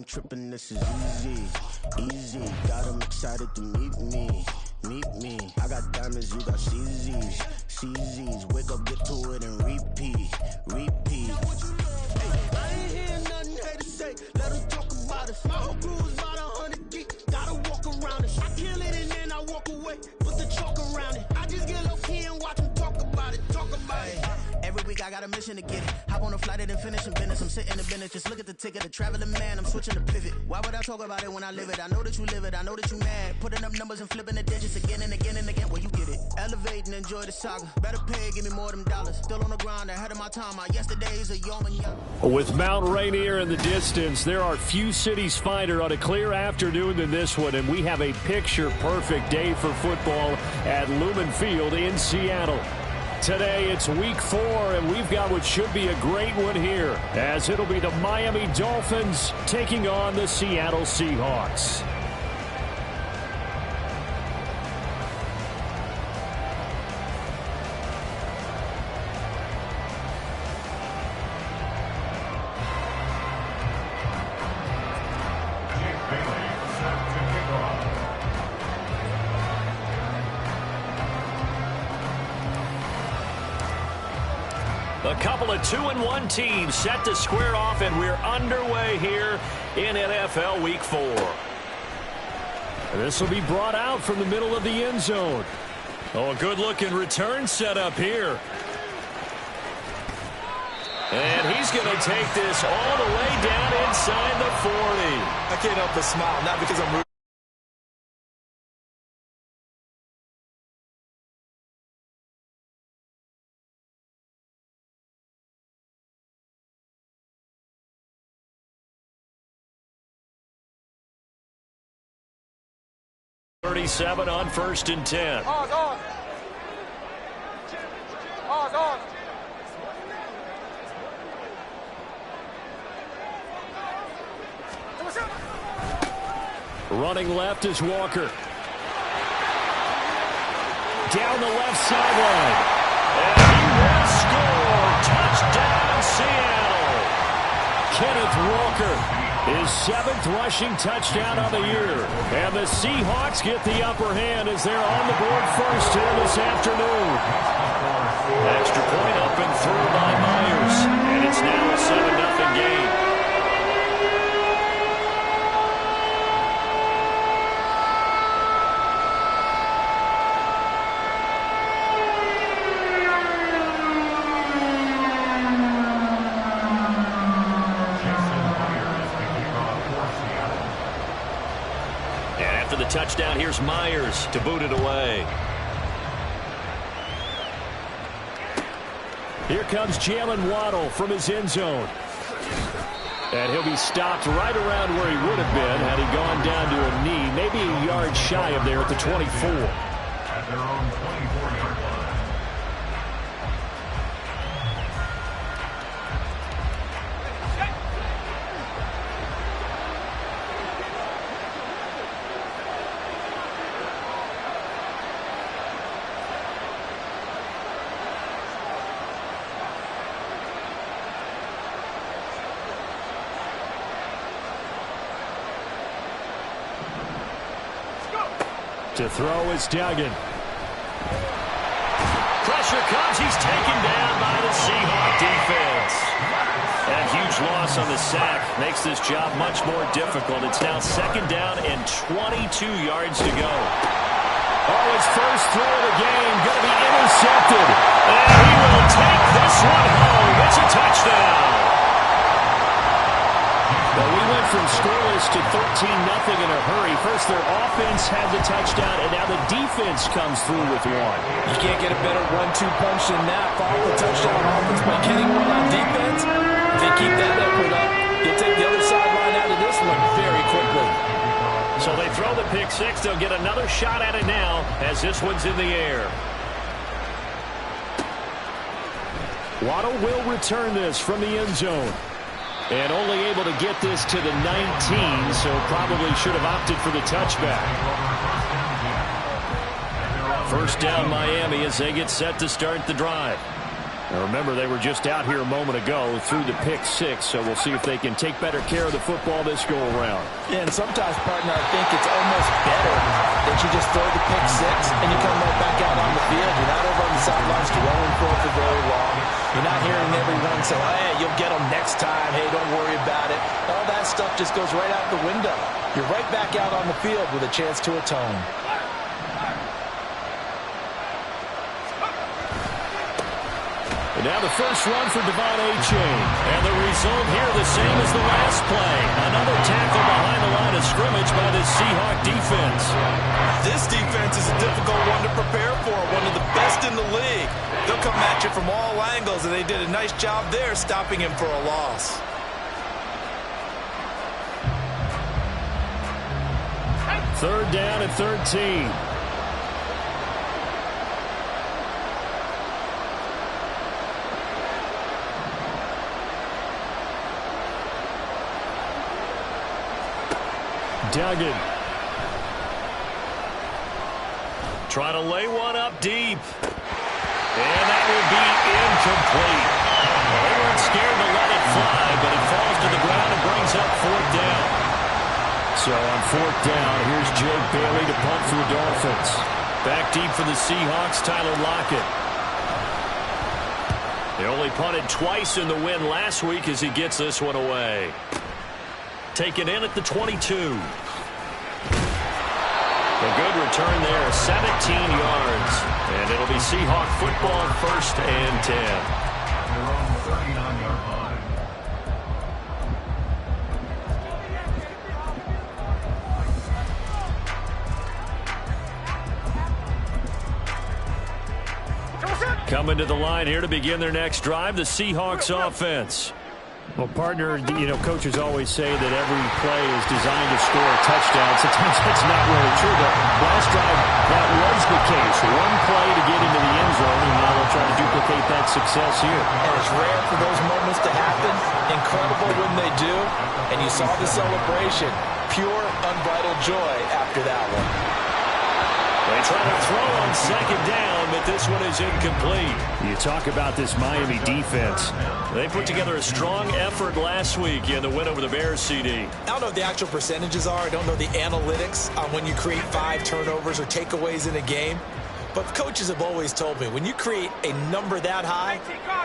ain't tripping, this is easy, easy. Got them excited to meet me. I got diamonds, you got CZs. Wake up, get to it, and repeat. Hey, I ain't hear nothing haters say. Let them talk about us. My whole crew is about 100 deep. Gotta walk around it. I kill it and then I walk away. Put the chalk around it. I just get low key and watch them talk about it. Every week I got a mission to get it. Hop on a flight and then finish in business. I'm sitting in business, just look at the ticket. A traveling man, I'm switching to pivot. Why would I talk about it when I live it? I know that you live it, I know that you mad. Putting up numbers and flipping the digits again and again and again. Well, you get it. Elevate and enjoy the saga. Better pay, give me more than dollars. Still on the grind, ahead of my time. My yesterdays are young and young. With Mount Rainier in the distance, there are few cities finer on a clear afternoon than this one, and we have a picture-perfect day for football at Lumen Field in Seattle. Today, it's week 4, and we've got what should be a great one here, as it'll be the Miami Dolphins taking on the Seattle Seahawks. A couple of 2-1 teams set to square off, and we're underway here in NFL Week 4. And this will be brought out from the middle of the end zone. Oh, a good-looking return setup here. And he's going to take this all the way down inside the 40. I can't help but smile, not because I'm rooting. 37 on 1st and 10. Running left is Walker. Down the left sideline. And he will score. Touchdown, Seattle. Kenneth Walker. His 7th rushing touchdown of the year. And the Seahawks get the upper hand as they're on the board first here this afternoon. Extra point up and through by Myers. And it's now a 7-0 game. Touchdown, here's Myers to boot it away. Here comes Jalen Waddle from his end zone. And he'll be stopped right around where he would have been had he gone down to a knee, maybe a yard shy of there at the 24. At their own 24-yard line. To throw is Duggan. Pressure comes. He's taken down by the Seahawks defense. That huge loss on the sack makes this job much more difficult. It's now 2nd down and 22 yards to go. Oh, his first throw of the game going to be intercepted. And he will take this one home. It's a touchdown. Well, we went from scoreless to 13-0 in a hurry. First, their offense had the touchdown, and now the defense comes through with one. You can't get a better 1-2 punch than that. Follow the touchdown offense by getting one on defense. If they keep that effort up, they'll take the other sideline out of this one very quickly. So they throw the pick six. They'll get another shot at it now as this one's in the air. Waddle will return this from the end zone. And only able to get this to the 19, so probably should have opted for the touchback. 1st down Miami as they get set to start the drive. Now remember, they were just out here a moment ago through the pick six, so we'll see if they can take better care of the football this go-around. Yeah, and sometimes, partner, I think it's almost better that you just throw the pick six and you come right back out on the field. You're not over on the sidelines dwelling for very long. You're not hearing everyone say, hey, you'll get them next time. Hey, don't worry about it. All that stuff just goes right out the window. You're right back out on the field with a chance to atone. And now the first run for Devon A-Chain. And the result here the same as the last play. Another tackle behind the line of scrimmage by the Seahawk defense. This defense is a difficult one to prepare for. One of the best in the league. They'll come at you from all angles, and they did a nice job there stopping him for a loss. Third down at 13. Duggan. Trying to lay one up deep. And that will be incomplete. Well, they weren't scared to let it fly, but it falls to the ground and brings up fourth down. So on fourth down, here's Jake Bailey to punt for the Dolphins. Back deep for the Seahawks, Tyler Lockett. They only punted twice in the win last week as he gets this one away. Taken in at the 22. A good return there, 17 yards. And it'll be Seahawk football, 1st and 10. They're on the 39-yard line. Coming to the line here to begin their next drive, the Seahawks offense. Well, partner, you know, coaches always say that every play is designed to score a touchdown. Sometimes that's not really true, but last drive, that was the case. One play to get into the end zone, and now they'll try to duplicate that success here. And it's rare for those moments to happen. Incredible when they do. And you saw the celebration. Pure, unbridled joy after that one. They try to throw on second down, but this one is incomplete. You talk about this Miami defense. They put together a strong effort last week in the win over the Bears, CD. I don't know what the actual percentages are. I don't know the analytics on when you create 5 turnovers or takeaways in a game. But coaches have always told me, when you create a number that high,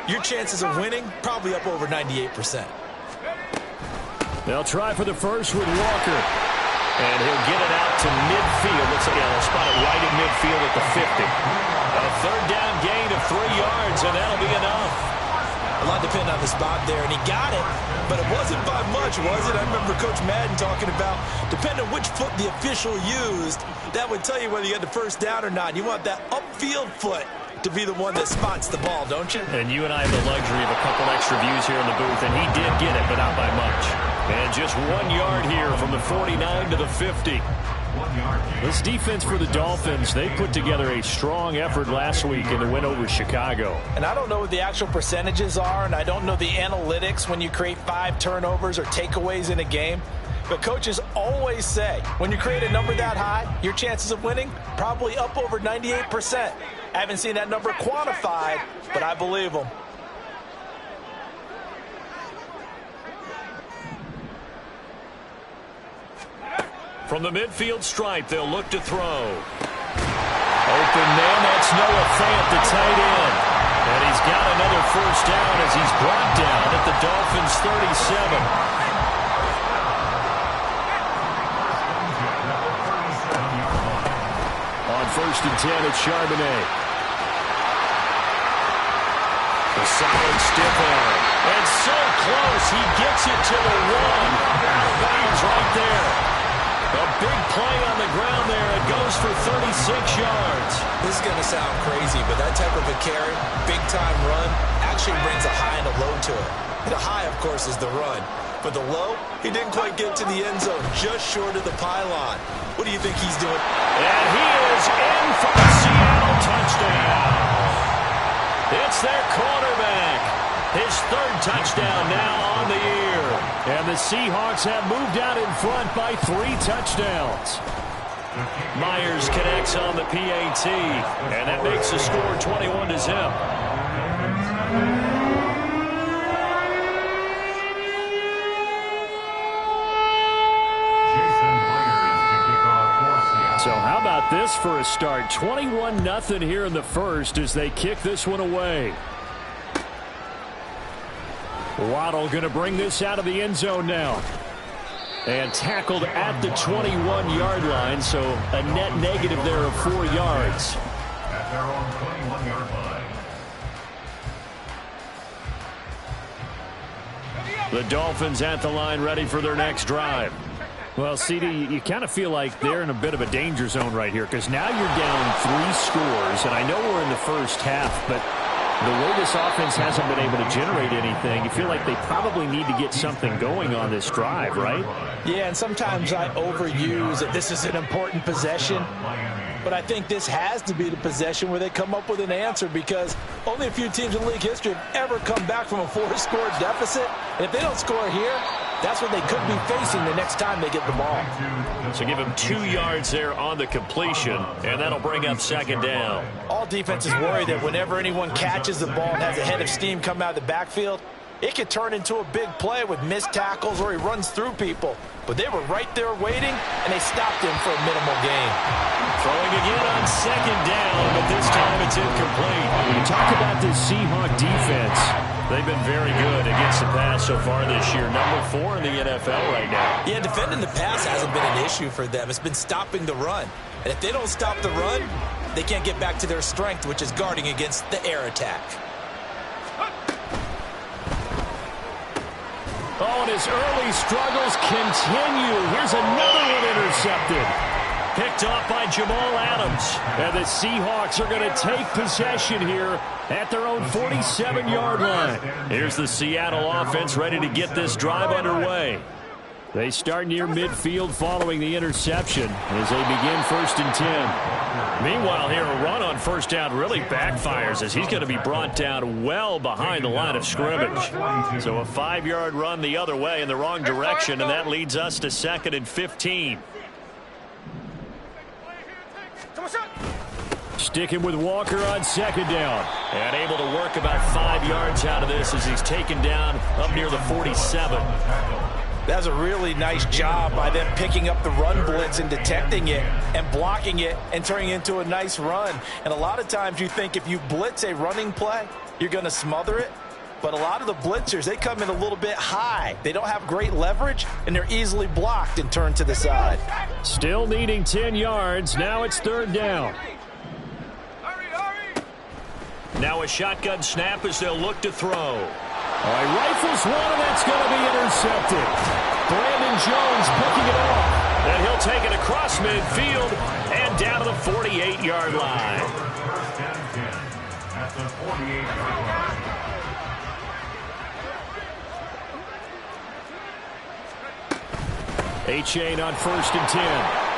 your chances of winning probably up over 98%. They'll try for the first with Walker. And he'll get it out to midfield. Looks like they'll spot it right in midfield at the 50. A third down gain of 3 yards, and that'll be enough. A lot depended on the spot there, and he got it, but it wasn't by much, was it? I remember Coach Madden talking about, depending on which foot the official used, that would tell you whether you had the first down or not. You want that upfield foot to be the one that spots the ball, don't you? And you and I have the luxury of a couple extra views here in the booth, and he did get it, but not by much. And just 1 yard here from the 49 to the 50. This defense for the Dolphins, they put together a strong effort last week in the win over Chicago. And I don't know what the actual percentages are, and I don't know the analytics when you create 5 turnovers or takeaways in a game. But coaches always say, when you create a number that high, your chances of winning probably up over 98%. I haven't seen that number quantified, but I believe them. From the midfield stripe, they'll look to throw. Open man, that's Noah Fant, the tight end. And he's got another first down as he's brought down at the Dolphins' 37. On 1st and 10, it's Charbonnet. The solid stiff arm. And so close, he gets it to the 1. Bounds right there. A big play on the ground there. It goes for 36 yards. This is going to sound crazy, but that type of a carry, big-time run, actually brings a high and a low to it. The high, of course, is the run. But the low, he didn't quite get to the end zone, just short of the pylon. What do you think he's doing? And he is in for the Seattle touchdown. It's their quarterback. His 3rd touchdown now on the year. And the Seahawks have moved out in front by 3 touchdowns. Myers connects on the PAT, and that makes the score 21-0. about this for a start? 21-0 here in the first as they kick this one away. Waddle going to bring this out of the end zone now. And tackled at the 21-yard line, so a net negative there of 4 yards. At their own 21-yard line. The Dolphins at the line ready for their next drive. Well, CD, you kind of feel like they're in a bit of a danger zone right here because now you're down 3 scores, and I know we're in the first half, but the way this offense hasn't been able to generate anything, you feel like they probably need to get something going on this drive, right? Yeah, and sometimes I overuse that this is an important possession, but I think this has to be the possession where they come up with an answer because only a few teams in league history have ever come back from a 4-score deficit. And if they don't score here, that's what they could be facing the next time they get the ball. So give him 2 yards there on the completion, and that'll bring up second down. All defenses worry that whenever anyone catches the ball and has a head of steam come out of the backfield, it could turn into a big play with missed tackles or he runs through people. But they were right there waiting, and they stopped him for a minimal gain. Throwing again on second down, but this time it's incomplete. When you talk about this Seahawks defense, they've been very good against the pass so far this year. Number 4 in the NFL right now. Yeah, defending the pass hasn't been an issue for them. It's been stopping the run. And if they don't stop the run, they can't get back to their strength, which is guarding against the air attack. Oh, and his early struggles continue. Here's another one intercepted. Picked off by Jamal Adams. And the Seahawks are going to take possession here at their own 47-yard line. Here's the Seattle offense ready to get this drive underway. They start near midfield following the interception as they begin 1st and 10. Meanwhile, here a run on first down really backfires as he's going to be brought down well behind the line of scrimmage. So a 5-yard run the other way in the wrong direction, and that leads us to 2nd and 15. Sticking with Walker on second down. And able to work about 5 yards out of this as he's taken down up near the 47. That's a really nice job by them picking up the run blitz and detecting it and blocking it and turning it into a nice run. And a lot of times you think if you blitz a running play, you're going to smother it. But a lot of the blitzers, they come in a little bit high. They don't have great leverage, and they're easily blocked and turned to the side. Still needing 10 yards. Now it's 3rd down. Now a shotgun snap as they'll look to throw. All right, rifles one, and that's going to be intercepted. Brandon Jones picking it off. And he'll take it across midfield and down to the 48-yard line. At the 48-yard line. A-Chain on 1st and 10.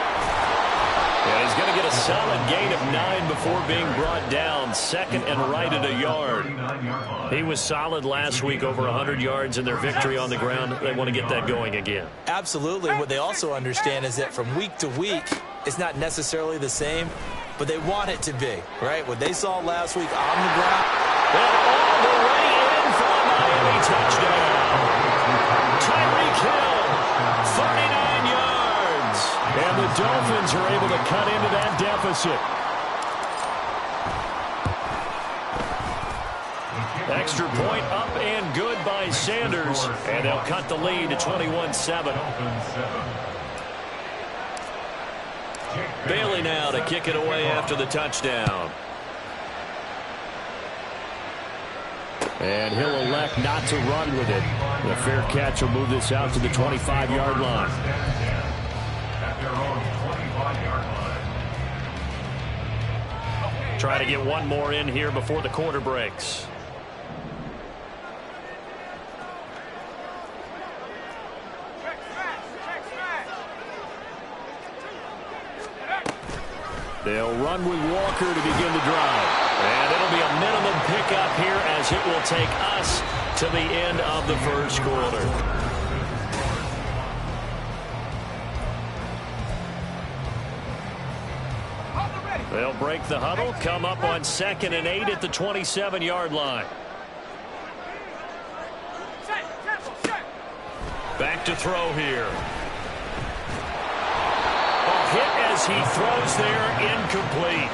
And he's going to get a solid gain of 9 before being brought down. 2nd and right at a yard. He was solid last week, over 100 yards in their victory on the ground. They want to get that going again. Absolutely. What they also understand is that from week to week, it's not necessarily the same, but they want it to be, right? What they saw last week on the ground. And all the way in for a Miami touchdown. Tyreek Hill, 39 yards. And the Dolphins are able to cut into that deficit. Extra point up and good by Sanders. And they'll cut the lead to 21-7. Bailey now to kick it away after the touchdown. And he'll elect not to run with it. The fair catch will move this out to the 25-yard line. At their own 25-yard line. Try to get one more in here before the quarter breaks. They'll run with Walker to begin the drive. And it'll be a minimum pickup here as it will take us to the end of the first quarter. They'll break the huddle, come up on 2nd and 8 at the 27-yard line. Back to throw here. Oh, hit as he throws there, incomplete.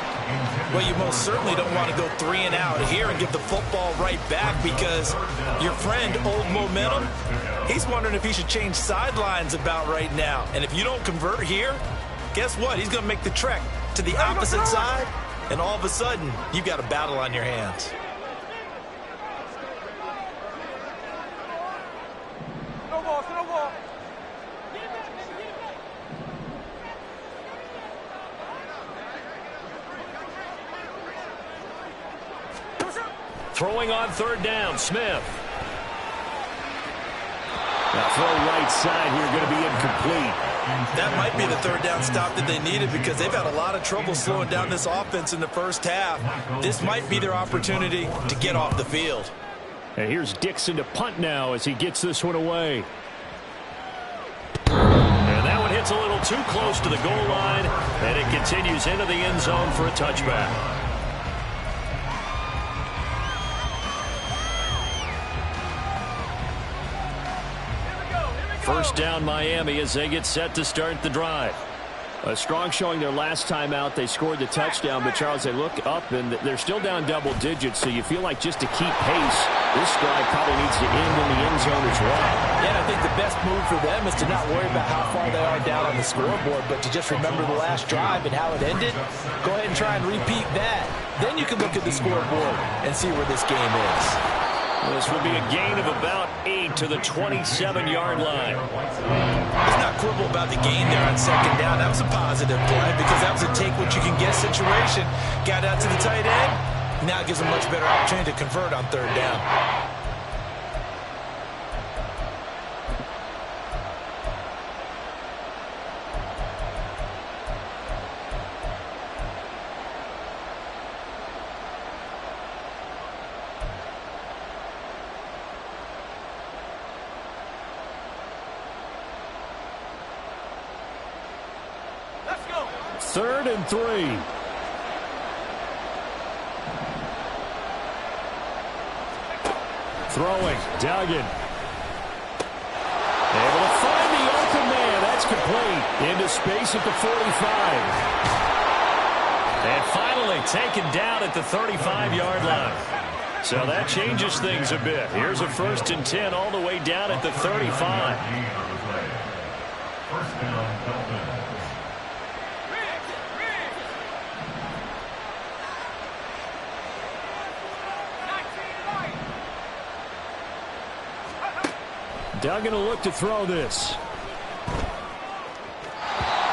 Well, you most certainly don't want to go 3 and out here and give the football right back, because your friend, Old Momentum, he's wondering if he should change sidelines about right now. And if you don't convert here, guess what? He's going to make the trek to the opposite side, and all of a sudden, you've got a battle on your hands. Throwing on third down, Smith. Now throw right side here, going to be incomplete. That might be the third down stop that they needed, because they've had a lot of trouble slowing down this offense in the first half. This might be their opportunity to get off the field. And here's Dixon to punt now as he gets this one away. And that one hits a little too close to the goal line, and it continues into the end zone for a touchback. First down Miami as they get set to start the drive. A strong showing their last time out. They scored the touchdown, but Charles, they look up and they're still down double digits, so you feel like just to keep pace, this drive probably needs to end in the end zone as well. Yeah, I think the best move for them is to not worry about how far they are down on the scoreboard, but to just remember the last drive and how it ended. Go ahead and try and repeat that. Then you can look at the scoreboard and see where this game is. This will be a gain of about 8 to the 27-yard line. Let's not quibble about the gain there on second down. That was a positive play, because that was a take-what-you-can-get situation. Got out to the tight end. Now it gives them much better opportunity to convert on third down. Third and 3. Throwing, Duggan. Able to find the open man. That's complete. Into space at the 45. And finally taken down at the 35-yard line. So that changes things a bit. Here's a 1st and 10 all the way down at the 35. First down, Dolphins. Duggan will look to throw this.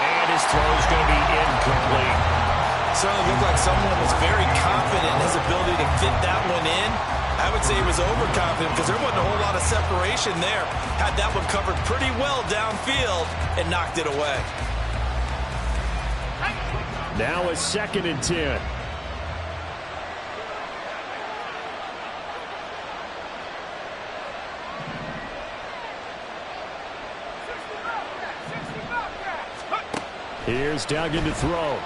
And his throw is going to be incomplete. Certainly looked like someone was very confident in his ability to fit that one in. I would say he was overconfident, because there wasn't a whole lot of separation there. Had that one covered pretty well downfield and knocked it away. Now a 2nd and 10. Here's Duggan to throw.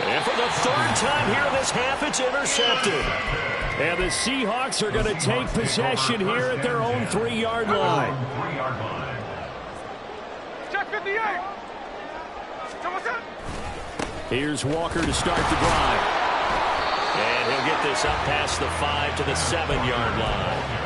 And for the 3rd time here in this half, it's intercepted. And the Seahawks are going to take possession here at their own 3-yard line. Check 58. Here's Walker to start the drive. And he'll get this up past the 5 to the 7-yard line.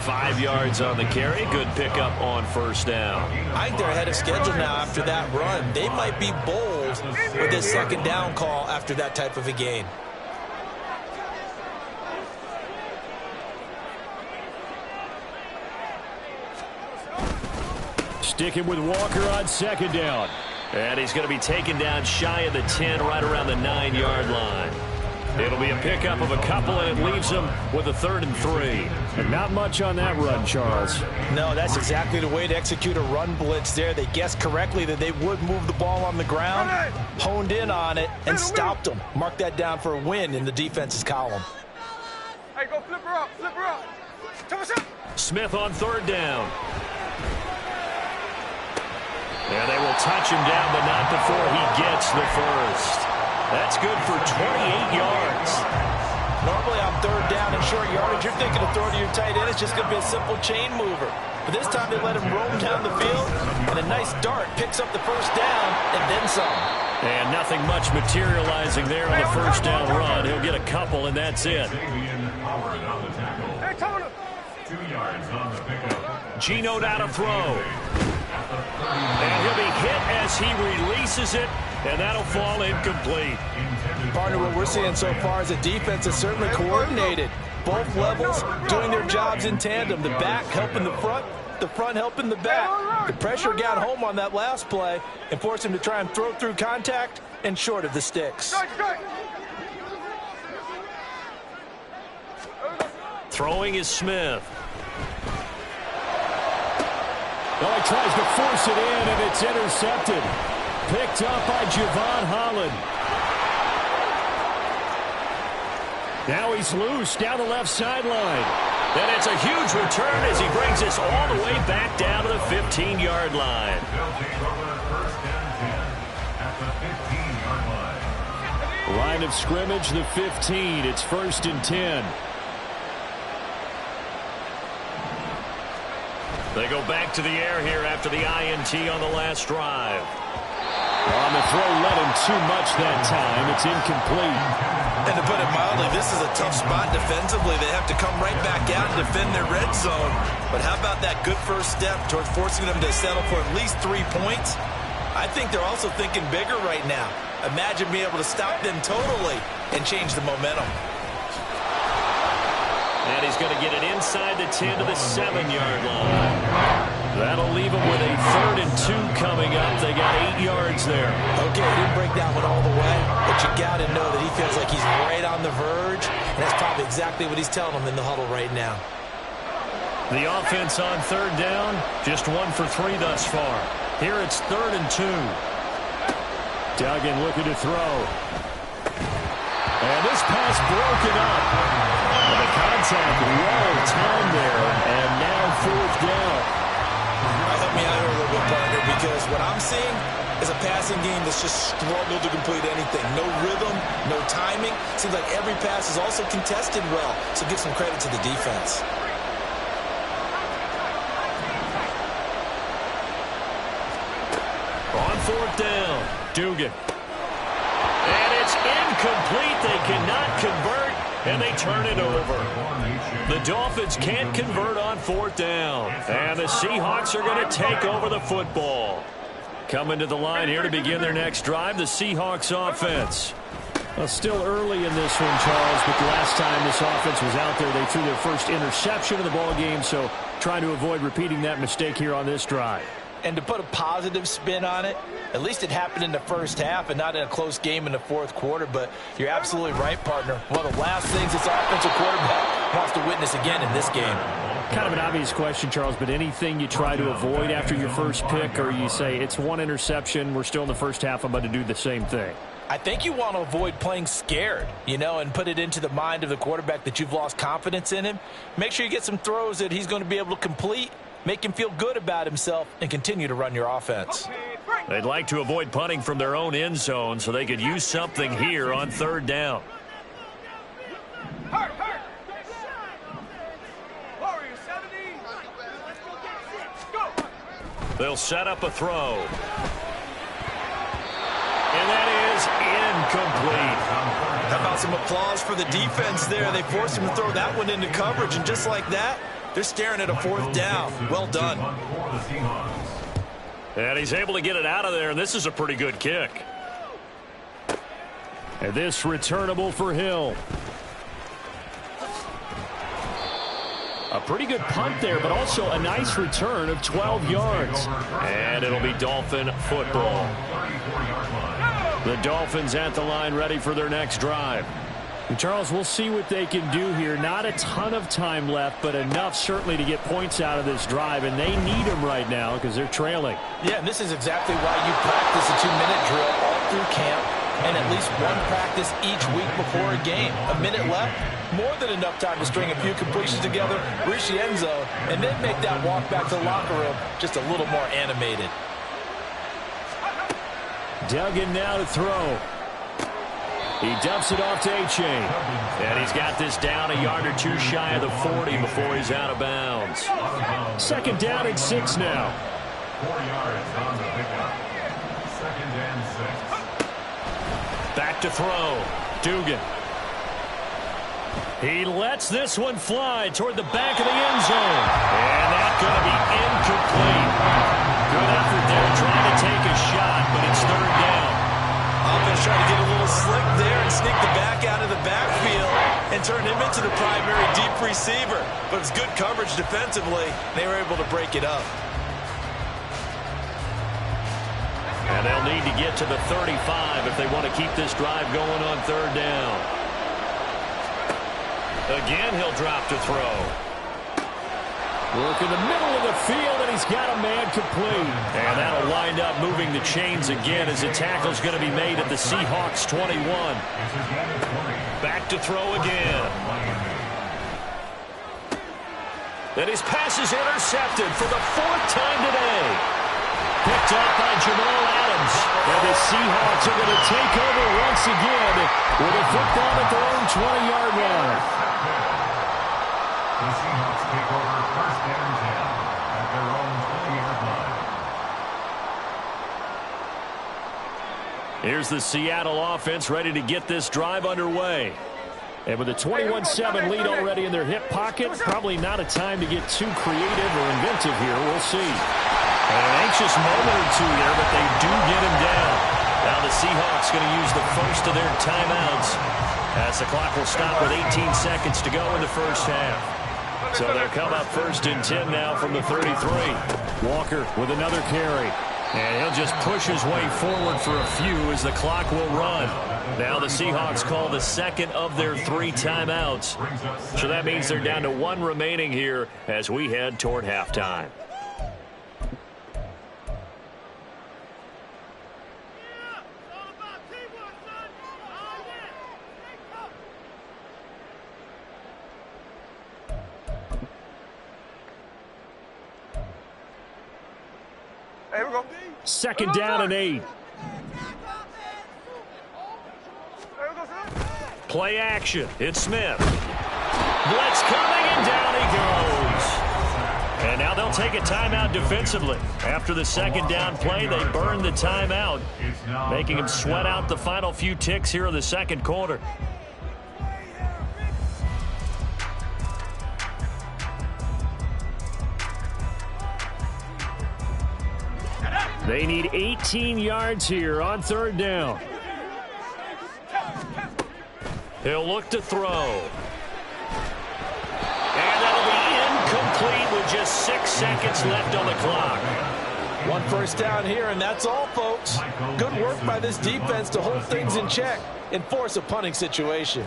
5 yards on the carry. Good pickup on 1st down. I think they're ahead of schedule now after that run. They might be bold with this 2nd down call after that type of a gain. Sticking with Walker on 2nd down. And he's going to be taken down shy of the 10, right around the 9-yard line. It'll be a pickup of a couple, and it leaves them with a 3rd and 3. And not much on that run, Charles. No, that's exactly the way to execute a run blitz there. They guessed correctly that they would move the ball on the ground, honed in on it, and stopped them. Mark that down for a win in the defense's column. Hey, go flip her up, flip her up. Smith on 3rd down. And they will touch him down, but not before he gets the 1st. That's good for 28 yards. Normally on 3rd down and short yardage, you're thinking of throwing to your tight end. It's just going to be a simple chain mover. But this time they let him roam down the field, and a nice dart picks up the first down and then some. And nothing much materializing there on the first down run. He'll get a couple, and that's it. Hey, Tony. 2 yards on the pickup. Geno out to throw. And he'll be hit as he releases it, and that'll fall incomplete. Partner, what we're seeing so far is the defense is certainly coordinated. Both levels doing their jobs in tandem. The back helping the front helping the back. The pressure got home on that last play and forced him to try and throw through contact and short of the sticks. Throwing is Smith. Well, he tries to force it in, and it's intercepted. Picked up by Javon Holland. Now he's loose down the left sideline. And it's a huge return as he brings us all the way back down to the 15-yard line. Line of scrimmage, the 15. It's 1st and 10. They go back to the air here after the INT on the last drive. On the throw, let him too much that time. It's incomplete. And to put it mildly, this is a tough spot defensively. They have to come right back out and defend their red zone. But how about that good first step towards forcing them to settle for at least 3 points? I think they're also thinking bigger right now. Imagine being able to stop them totally and change the momentum. And he's going to get it inside the 10 to the 7-yard line. That'll leave him with a 3rd and 2 coming up. They got 8 yards there. Okay, he didn't break that one all the way, but you got to know that he feels like he's right on the verge, and that's probably exactly what he's telling them in the huddle right now. The offense on 3rd down, just 1 for 3 thus far. Here it's 3rd and 2. Duggan looking to throw. And this pass broken up. And the contact well timed there, and now 4th down. Help me out here a little bit, partner, because what I'm seeing is a passing game that's just struggled to complete anything. No rhythm, no timing. Seems like every pass is also contested well, so give some credit to the defense. On 4th down, Dugan. And it's incomplete. They cannot convert, and they turn it over. The Dolphins can't convert on 4th down, and the Seahawks are going to take over the football. Coming to the line here to begin their next drive, the Seahawks offense. Well, still early in this one, Charles, but the last time this offense was out there, they threw their first interception of the ball game, so trying to avoid repeating that mistake here on this drive. And to put a positive spin on it, at least it happened in the first half and not in a close game in the 4th quarter. But you're absolutely right, partner. One of the last things this offensive quarterback wants to witness again in this game. Kind of an obvious question, Charles, but anything you try to avoid after your first pick, or you say it's 1 interception, we're still in the first half, I'm about to do the same thing? I think you want to avoid playing scared, and put it into the mind of the quarterback that you've lost confidence in him. Make sure you get some throws that he's going to be able to complete, make him feel good about himself, and continue to run your offense. They'd like to avoid punting from their own end zone so they could use something here on 3rd down. They'll set up a throw. And that is incomplete. How about some applause for the defense there? They forced him to throw that one into coverage, and just like that, they're staring at a 4th down. Well done. And he's able to get it out of there, and this is a pretty good kick. And this returnable for Hill. A pretty good punt there, but also a nice return of 12 yards. And it'll be Dolphin football. The Dolphins at the line ready for their next drive. And Charles, we'll see what they can do here. Not a ton of time left, but enough certainly to get points out of this drive, and they need them right now because they're trailing. Yeah, and this is exactly why you practice a 2-minute drill all through camp and at least one practice each week before a game. A minute left, more than enough time to string a few completions together, reach the end zone, and then make that walk back to the locker room just a little more animated. Duggan now to throw. He dumps it off to A-Chain. And he's got this down a yard or two shy of the 40 before he's out of bounds. Second down and 6 now. 4 yards on the pickup. Second and 6. Back to throw. Dugan. He lets this one fly toward the back of the end zone. And that's going to be incomplete. Good effort there trying to take a shot, but it's third down. Offense trying to get a little slick there and sneak the back out of the backfield and turn him into the primary deep receiver. But it's good coverage defensively. They were able to break it up. And they'll need to get to the 35 if they want to keep this drive going on third down. Again, he'll drop to throw. Work in the middle of the field, and he's got a man complete. And that'll wind up moving the chains again as the tackle's going to be made at the Seahawks 21. Back to throw again. And his pass is intercepted for the 4th time today. Picked up by Jamal Adams. And the Seahawks are going to take over once again with a football at their own 20-yard line. The Seahawks take over first and 10 at their own 20-yard line. Here's the Seattle offense ready to get this drive underway. And with a 21-7 lead already in their hip pocket, probably not a time to get too creative or inventive here. We'll see. And an anxious moment or two there, but they do get him down. Now the Seahawks going to use the first of their timeouts as the clock will stop with 18 seconds to go in the first half. So they'll come up first and 10 now from the 33. Walker with another carry. And he'll just push his way forward for a few as the clock will run. Now the Seahawks call the second of their 3 timeouts. So that means they're down to 1 remaining here as we head toward halftime. Second down and 8. Play action. It's Smith. Blitz coming, and down he goes. And now they'll take a timeout defensively. After the second down play, they burn the timeout, making him sweat out the final few ticks here in the second quarter. They need 18 yards here on third down. He'll look to throw. And that'll be incomplete with just 6 seconds left on the clock. 1 first down here, and that's all, folks. Good work by this defense to hold things in check and force a punting situation.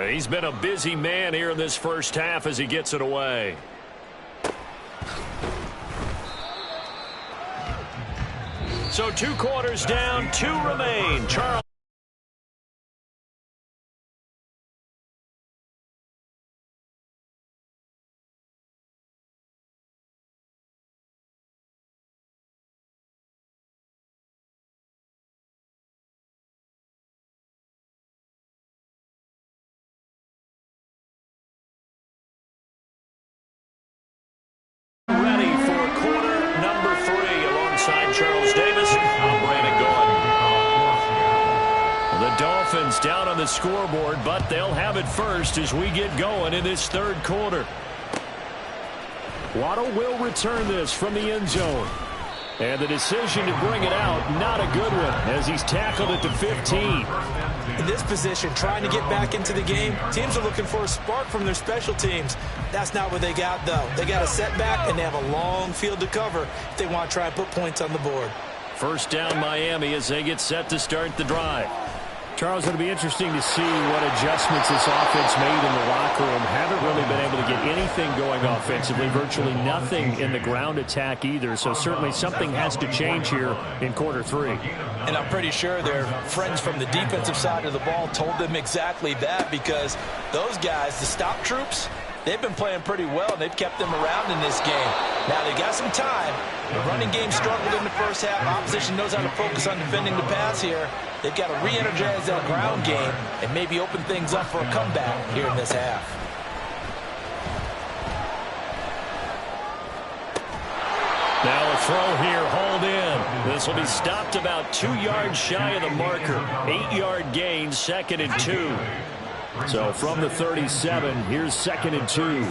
He's been a busy man here in this first half as he gets it away. So 2 quarters down, 2 remain. Charles. Ready for quarter number 3 alongside Charles Davis. I'm Brandon Gaudin. The Dolphins down on the scoreboard, but they'll have it first as we get going in this third quarter. Waddle will return this from the end zone. And the decision to bring it out, not a good one, as he's tackled at the 15. In this position, trying to get back into the game, teams are looking for a spark from their special teams. That's not what they got, though. They got a setback, and they have a long field to cover if they want to try and put points on the board. First down Miami as they get set to start the drive. Charles, it'll be interesting to see what adjustments this offense made in the locker room. Haven't really been able to get anything going offensively, virtually nothing in the ground attack either. So certainly something has to change here in quarter 3. And I'm pretty sure their friends from the defensive side of the ball told them exactly that, because those guys, the stop troops, they've been playing pretty well, and they've kept them around in this game. Now they got some time. The running game struggled in the first half. Opposition knows how to focus on defending the pass here. they've got to re-energize that ground game and maybe open things up for a comeback here in this half. Now a throw here, hauled in. This will be stopped about 2 yards shy of the marker. 8-yard gain, 2nd and 2. So from the 37, here's 2nd and 2.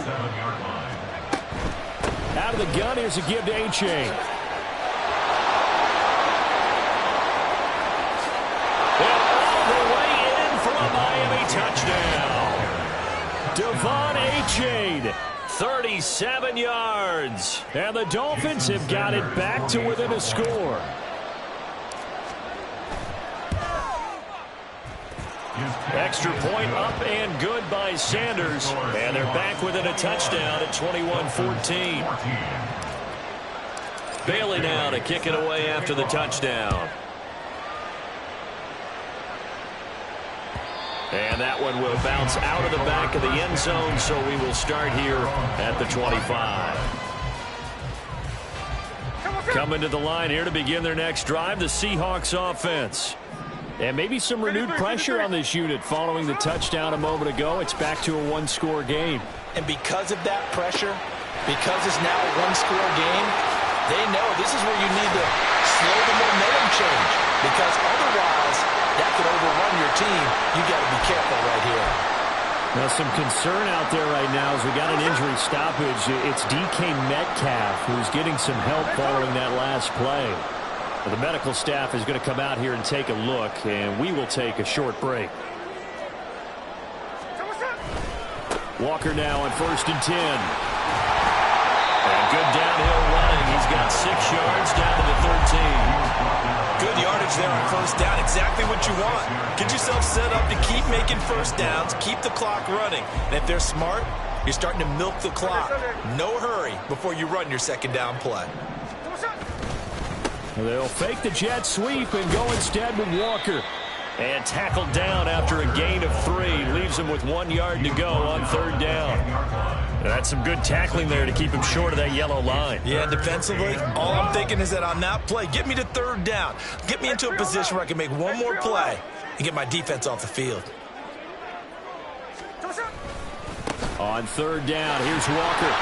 Out of the gun, here's a give to A-Chain. And all the way in for a Miami touchdown. Devon A-Chain, 37 yards. And the Dolphins have got it back to within a score. Extra point up and good by Sanders. And they're back within a touchdown at 21-14. Bailey now to kick it away after the touchdown. And that one will bounce out of the back of the end zone, so we will start here at the 25. Coming to the line here to begin their next drive, the Seahawks offense. And maybe some renewed pressure on this unit following the touchdown a moment ago. It's back to a one-score game. And because of that pressure, because it's now a one-score game, they know this is where you need to slow the momentum change. Because otherwise, that could overrun your team. You got to be careful right here. Now, some concern out there right now as we got an injury stoppage. It's DK Metcalf who's getting some help following that last play. The medical staff is going to come out here and take a look, and we will take a short break. Walker now on 1st and 10. And good downhill running. He's got 6 yards down to the 13. Good yardage there on 1st down. Exactly what you want. Get yourself set up to keep making 1st downs, keep the clock running. And if they're smart, you're starting to milk the clock. No hurry before you run your 2nd down play. They'll fake the jet sweep and go instead with Walker. And tackled down after a gain of 3. Leaves him with 1 yard to go on 3rd down. That's some good tackling there to keep him short of that yellow line. Yeah, defensively, all I'm thinking is that on that play, get me to 3rd down. Get me into a position where I can make one more play and get my defense off the field. On 3rd down, here's Walker.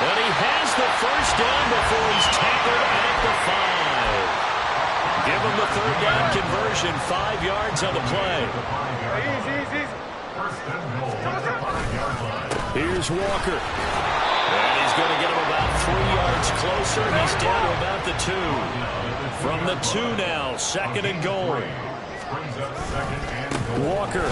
And he has the 1st down before he's tackled at the 5. Give him the 3rd down conversion, 5 yards on the play. Here's Walker. And he's going to get him about 3 yards closer. He's down to about the 2. From the 2 now, 2nd and goal. Walker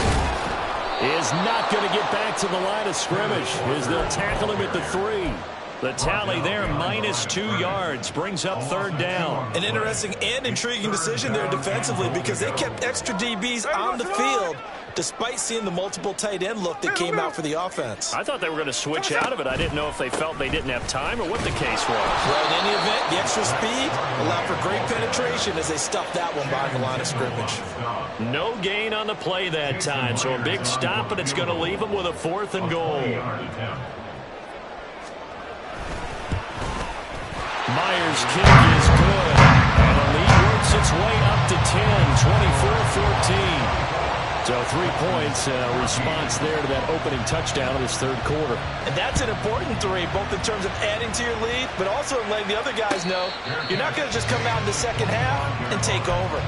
is not going to get back to the line of scrimmage as they'll tackle him at the 3. The tally there, -2 yards, brings up 3rd down. An interesting and intriguing decision there defensively because they kept extra DBs on the field despite seeing the multiple tight end look that came out for the offense. I thought they were going to switch out of it. I didn't know if they felt they didn't have time or what the case was. Well, in any event, the extra speed allowed for great penetration as they stuffed that one behind the line of scrimmage. No gain on the play that time, so a big stop, and it's going to leave them with a 4th and goal. Myers' kick is good, and the lead works its way up to 10, 24-14. So 3 points, response there to that opening touchdown of this 3rd quarter. And that's an important 3, both in terms of adding to your lead, but also in letting the other guys know you're not going to just come out in the 2nd half and take over.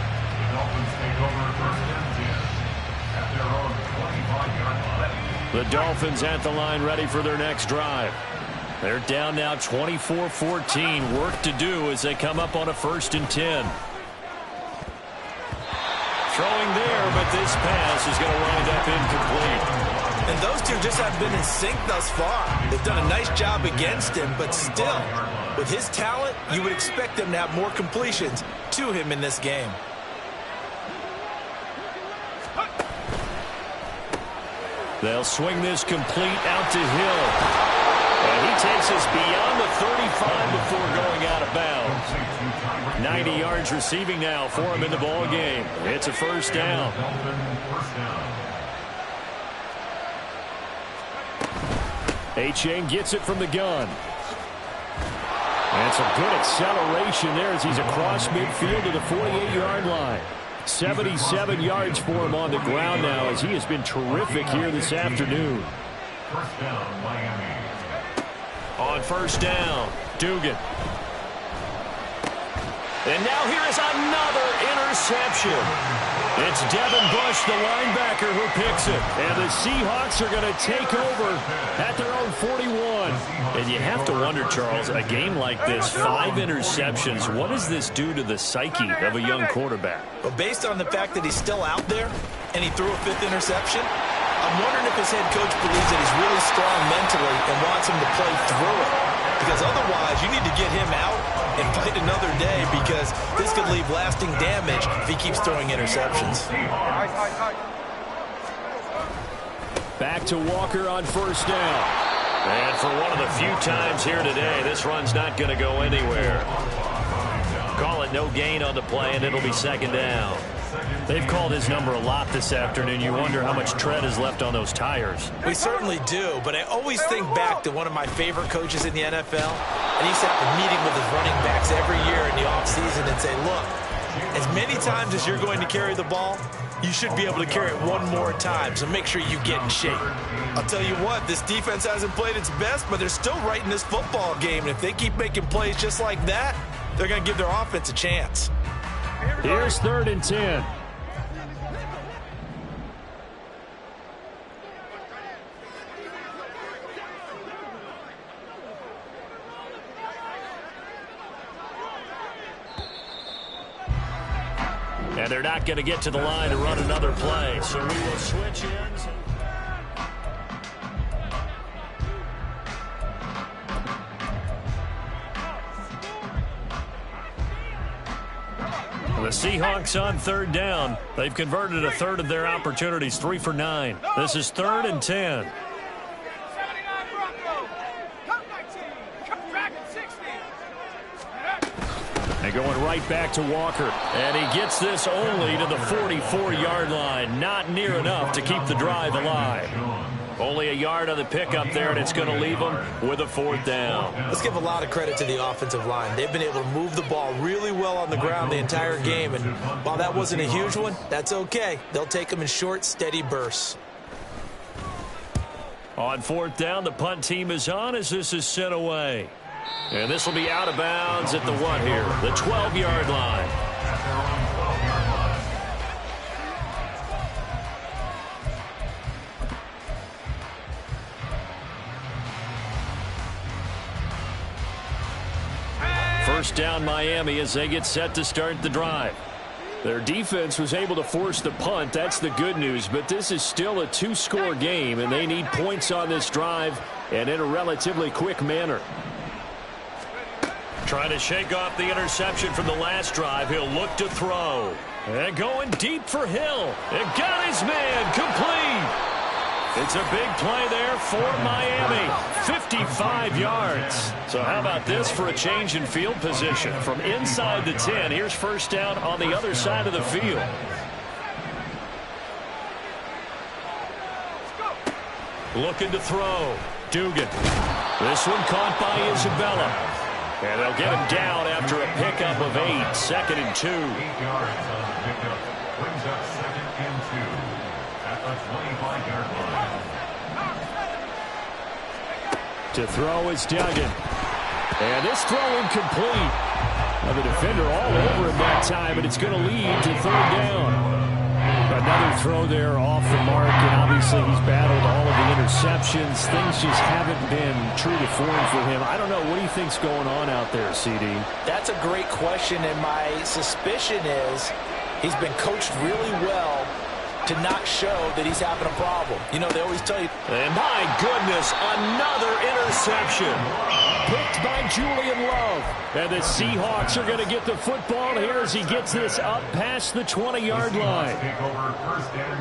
The Dolphins at the line ready for their next drive. They're down now 24-14. Work to do as they come up on a 1st and 10. Throwing there, but this pass is going to wind up incomplete. And those two just haven't been in sync thus far. They've done a nice job against him, but still, with his talent, you would expect them to have more completions to him in this game. They'll swing this complete out to Hill. And he takes us beyond the 35 before going out of bounds. 90 yards receiving now for him in the ball game. It's a 1st down. A-Chain gets it from the gun. And some good acceleration there as he's across midfield to the 48-yard line. 77 yards for him on the ground now as he has been terrific here this afternoon. First down, Miami. On first down, Dugan. And now here is another interception. It's Devin Bush, the linebacker, who picks it. And the Seahawks are going to take over at their own 41. And you have to wonder, Charles, a game like this, 5 interceptions, what does this do to the psyche of a young quarterback? But based on the fact that he's still out there and he threw a 5th interception, I'm wondering if his head coach believes that he's really strong mentally and wants him to play through it. Because otherwise, you need to get him out and fight another day, because this could leave lasting damage if he keeps throwing interceptions. Back to Walker on first down. And for one of the few times here today, this run's not going to go anywhere. Call it no gain on the play, and it'll be second down. They've called his number a lot this afternoon. You wonder how much tread is left on those tires. We certainly do, but I always think back to one of my favorite coaches in the NFL, and he used to have a meeting with his running backs every year in the offseason and say, look, as many times as you're going to carry the ball, you should be able to carry it one more time, so make sure you get in shape. I'll tell you what, this defense hasn't played its best, but they're still right in this football game, and if they keep making plays just like that, they're going to give their offense a chance. Here's 3rd and 10. And they're not going to get to the line to run another play, so we will switch ends. The Seahawks on 3rd down. They've converted a third of their opportunities, 3 for 9. This is 3rd and 10. And going right back to Walker. And he gets this only to the 44-yard line. Not near enough to keep the drive alive. Only a yard on the pickup there, and it's going to leave them with a 4th down. Let's give a lot of credit to the offensive line. They've been able to move the ball really well on the ground the entire game, and while that wasn't a huge one, that's okay. They'll take them in short, steady bursts. On 4th down, the punt team is on as this is sent away. And this will be out of bounds at the what here? The 12-yard line. First down Miami as they get set to start the drive. Their defense was able to force the punt. That's the good news. But this is still a 2-score game, and they need points on this drive and in a relatively quick manner. Trying to shake off the interception from the last drive. He'll look to throw. And going deep for Hill. It got his man complete. It's a big play there for Miami. 55 yards. So how about this for a change in field position? From inside the 10, here's first down on the other side of the field. Looking to throw. Dugan. This one caught by Isabella. And they'll get him down after a pickup of 8. 2nd and 2. 8 yards on the pickup. Brings up 2nd and 2 at the 25-yard line. To throw is Duggan. And this throw incomplete. Now the defender all over him that time, and it's going to lead to 3rd down. Another throw there off the mark, and obviously he's battled all of the interceptions. Things just haven't been true to form for him. I don't know. What do you think's going on out there, CD? That's a great question, and my suspicion is he's been coached really well to not show that he's having a problem. You know, they always tell you. And my goodness, another interception. Picked by Julian Love. And the Seahawks are going to get the football here as he gets this up past the 20-yard line.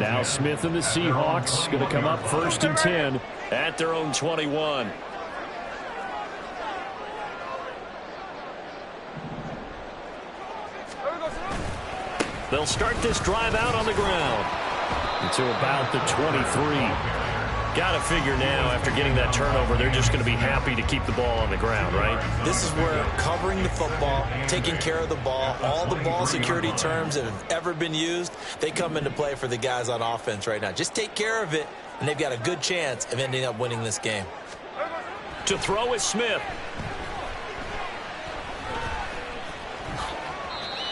Now Smith and the Seahawks going to come up 1st and 10 at their own 21. They'll start this drive out on the ground. Until about the 23. Got to figure now, after getting that turnover, they're just going to be happy to keep the ball on the ground, right? This is where covering the football, taking care of the ball, all the ball security terms that have ever been used, they come into play for the guys on offense right now. Just take care of it, and they've got a good chance of ending up winning this game. To throw is Smith.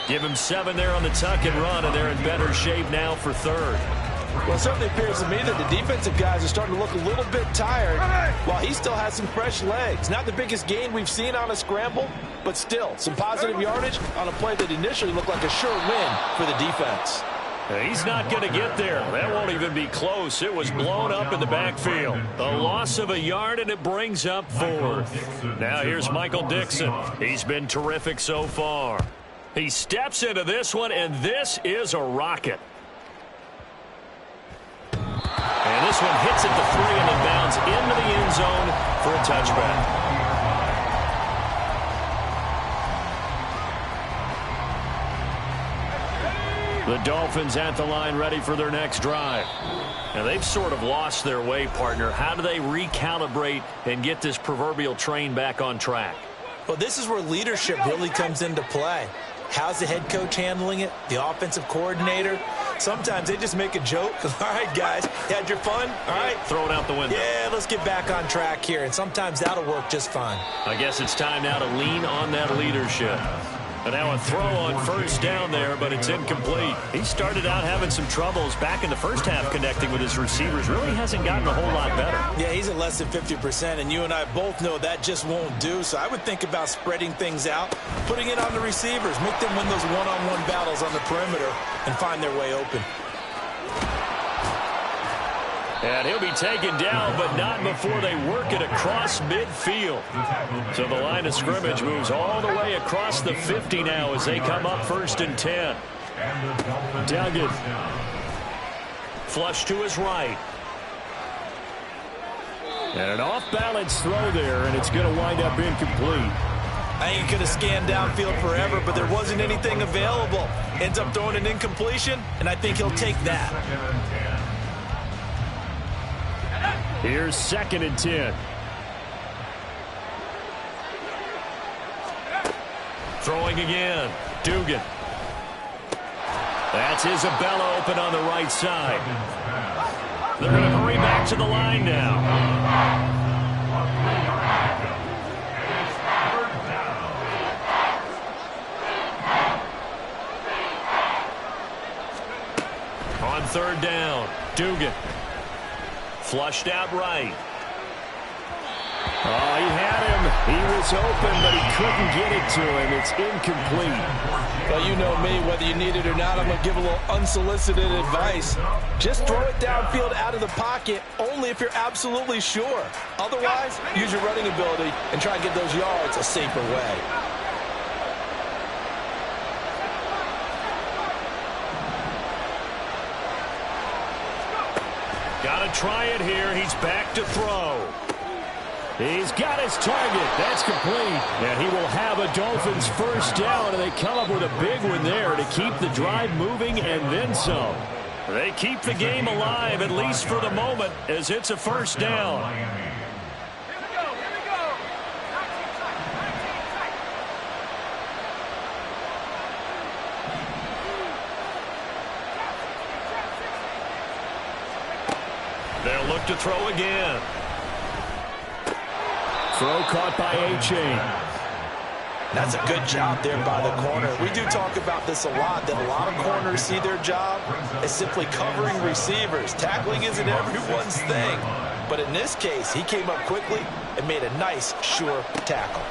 Give him 7 there on the tuck and run, and they're in better shape now for third. Well, it certainly appears to me that the defensive guys are starting to look a little bit tired while he still has some fresh legs. Not the biggest gain we've seen on a scramble, but still some positive yardage on a play that initially looked like a sure win for the defense. He's not going to get there. That won't even be close. It was blown up in the backfield. A loss of a yard, and it brings up 4th. Now here's Michael Dixon. He's been terrific so far. He steps into this one, and this is a rocket. And this one hits at the 3 and then bounds into the end zone for a touchback. The Dolphins at the line ready for their next drive. Now they've sort of lost their way, partner. How do they recalibrate and get this proverbial train back on track? Well, this is where leadership really comes into play. How's the head coach handling it? The offensive coordinator? Sometimes they just make a joke. All right, guys, you had your fun? All right. Throw it out the window. Yeah, let's get back on track here. And sometimes that'll work just fine. I guess it's time now to lean on that leadership. And now a throw on first down there, but it's incomplete. He started out having some troubles back in the first half connecting with his receivers. Really hasn't gotten a whole lot better. Yeah, he's at less than 50%, and you and I both know that just won't do. So I would think about spreading things out, putting it on the receivers, make them win those one-on-one battles on the perimeter, and find their way open. And he'll be taken down, but not before they work it across midfield. So the line of scrimmage moves all the way across the 50 now as they come up 1st and 10. Duggan. Flush to his right. And an off-balance throw there, and it's going to wind up incomplete. I ain't going to scan downfield forever, but there wasn't anything available. Ends up throwing an incompletion, and I think he'll take that. Here's 2nd and 10. Throwing again. Dugan. That's Isabella open on the right side. They're going to hurry back to the line now. On 3rd down, Dugan. Flushed out right. Oh, he had him. He was open, but he couldn't get it to him. It's incomplete. Well, you know me, whether you need it or not, I'm going to give a little unsolicited advice. Just throw it downfield out of the pocket, only if you're absolutely sure. Otherwise, use your running ability and try and get those yards a safer way. Got to try it here. He's back to throw. He's got his target. That's complete. And he will have a Dolphins first down, and they come up with a big one there to keep the drive moving and then some. They keep the game alive, at least for the moment, as it's a first down. They'll look to throw again. Throw caught by A-Chain. That's a good job there by the corner. We do talk about this a lot, that a lot of corners see their job as simply covering receivers. Tackling isn't everyone's thing. But in this case, he came up quickly and made a nice, sure tackle.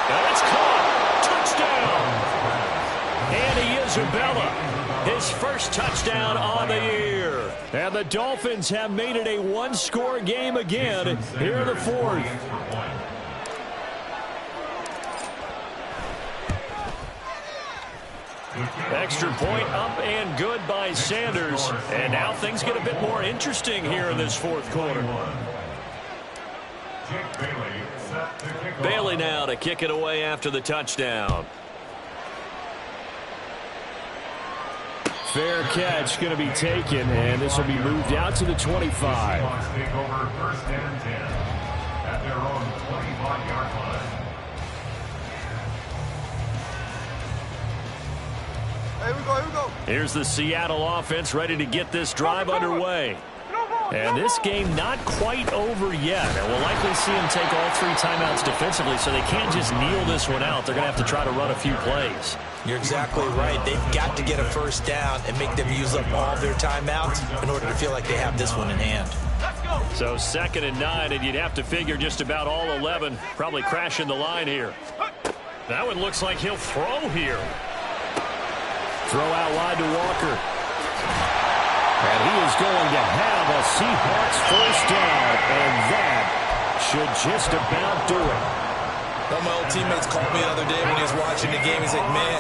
That's caught. Touchdown. Andy Isabella, his first touchdown on the year. And the Dolphins have made it a one-score game again here in the 4th. Extra point up and good by Sanders. And now things get a bit more interesting here in this 4th quarter. Bailey now to kick it away after the touchdown. Fair catch going to be taken, and this will be moved out to the 25. Seahawks take over first and 10 at their own 25-yard line. Here we go. Here's the Seattle offense ready to get this drive underway. And this game not quite over yet. And we'll likely see them take all 3 timeouts defensively, so they can't just kneel this one out. They're going to have to try to run a few plays. You're exactly right. They've got to get a first down and make them use up all their timeouts in order to feel like they have this one in hand. So 2nd and 9, and you'd have to figure just about all 11 probably crashing the line here. That one looks like he'll throw here. Throw out wide to Walker. And he is going to have a Seahawks first down, and that should just about do it. One of my old teammates called me the other day when he was watching the game. He's like, man,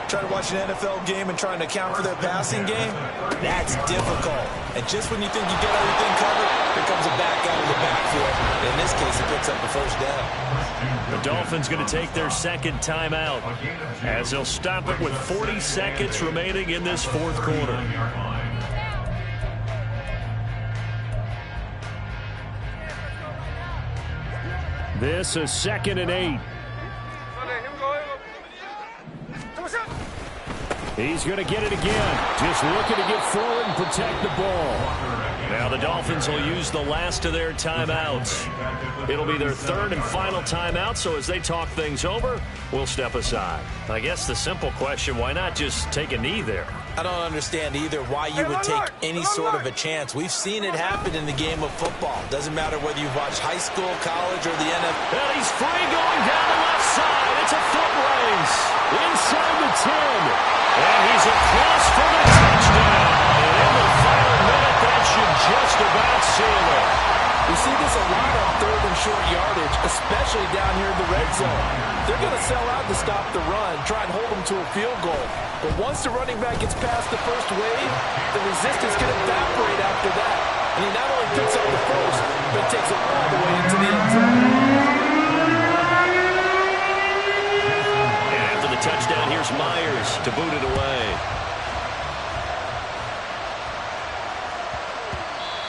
trying to watch an NFL game and trying to account for their passing game, that's difficult. And just when you think you get everything covered, here comes a back out of the backfield. In this case, he picks up the first down. The Dolphins going to take their 2nd timeout as they'll stop it with 40 seconds remaining in this 4th quarter. This is 2nd and 8. He's going to get it again. Just looking to get forward and protect the ball. Now the Dolphins will use the last of their timeouts. It'll be their 3rd and final timeout, so as they talk things over, we'll step aside. I guess the simple question, why not just take a knee there? I don't understand either why you would take any sort of a chance. We've seen it happen in the game of football. Doesn't matter whether you've watched high school, college, or the NFL. Well, he's free going down the left side. It's a foot race. Inside the 10. And he's across for the touchdown. And in the final minute, that should just about seal it. We see this a lot on 3rd and short yardage, especially down here in the red zone. They're going to sell out to stop the run, try and hold them to a field goal. But once the running back gets past the first wave, the resistance can evaporate after that. And he not only picks up the first, but takes it all the way into the end zone. And after the touchdown, here's Myers to boot it away.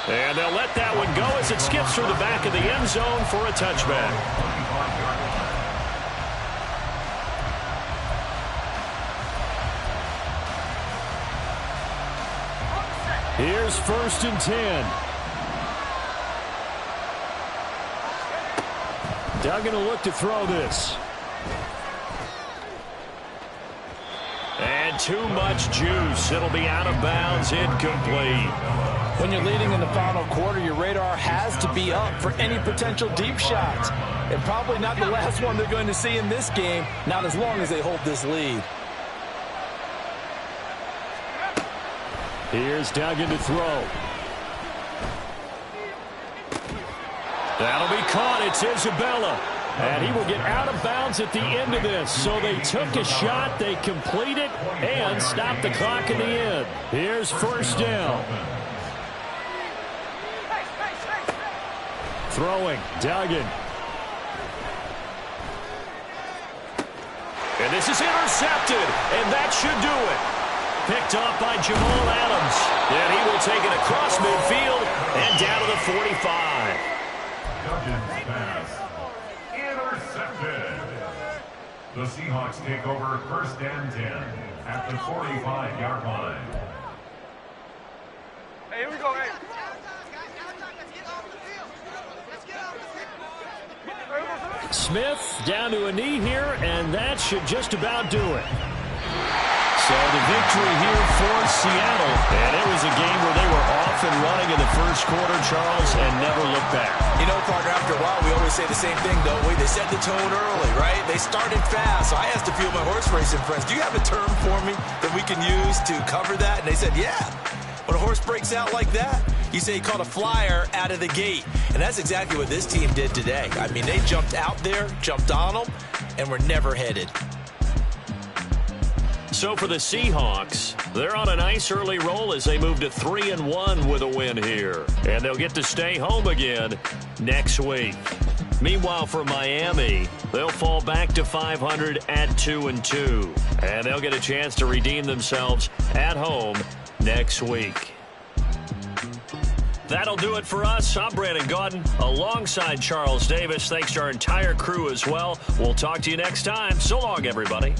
And they'll let that one go as it skips through the back of the end zone for a touchback. Here's 1st and 10. Duggan will look to throw this. And too much juice. It'll be out of bounds, incomplete. When you're leading in the final quarter, your radar has to be up for any potential deep shots. And probably not the last one they're going to see in this game, not as long as they hold this lead. Here's Duggan to throw. That'll be caught. It's Isabella. And he will get out of bounds at the end of this. So they took a shot, they complete it, and stop the clock in the end. Here's 1st down. Throwing, Duggan. And this is intercepted, and that should do it. Picked off by Jamal Adams. And he will take it across midfield and down to the 45. Duggan's pass intercepted. The Seahawks take over 1st and 10 at the 45-yard line. Hey, here we go, hey. Smith down to a knee here, and that should just about do it. So the victory here for Seattle. And it was a game where they were off and running in the 1st quarter, Charles, and never looked back. You know, Parker, after a while, we always say the same thing, don't we? They set the tone early, right? They started fast. So I asked a few of my horse racing friends, do you have a term for me that we can use to cover that? And they said, yeah. When a horse breaks out like that, you say he caught a flyer out of the gate. And that's exactly what this team did today. I mean, they jumped out there, jumped on them, and were never headed. So for the Seahawks, they're on a nice early roll as they move to 3-1 with a win here. And they'll get to stay home again next week. Meanwhile, for Miami, they'll fall back to 500 at 2-2. And they'll get a chance to redeem themselves at home next week. That'll do it for us. I'm Brandon Gaudin alongside Charles Davis. Thanks to our entire crew as well. We'll talk to you next time. So long, everybody.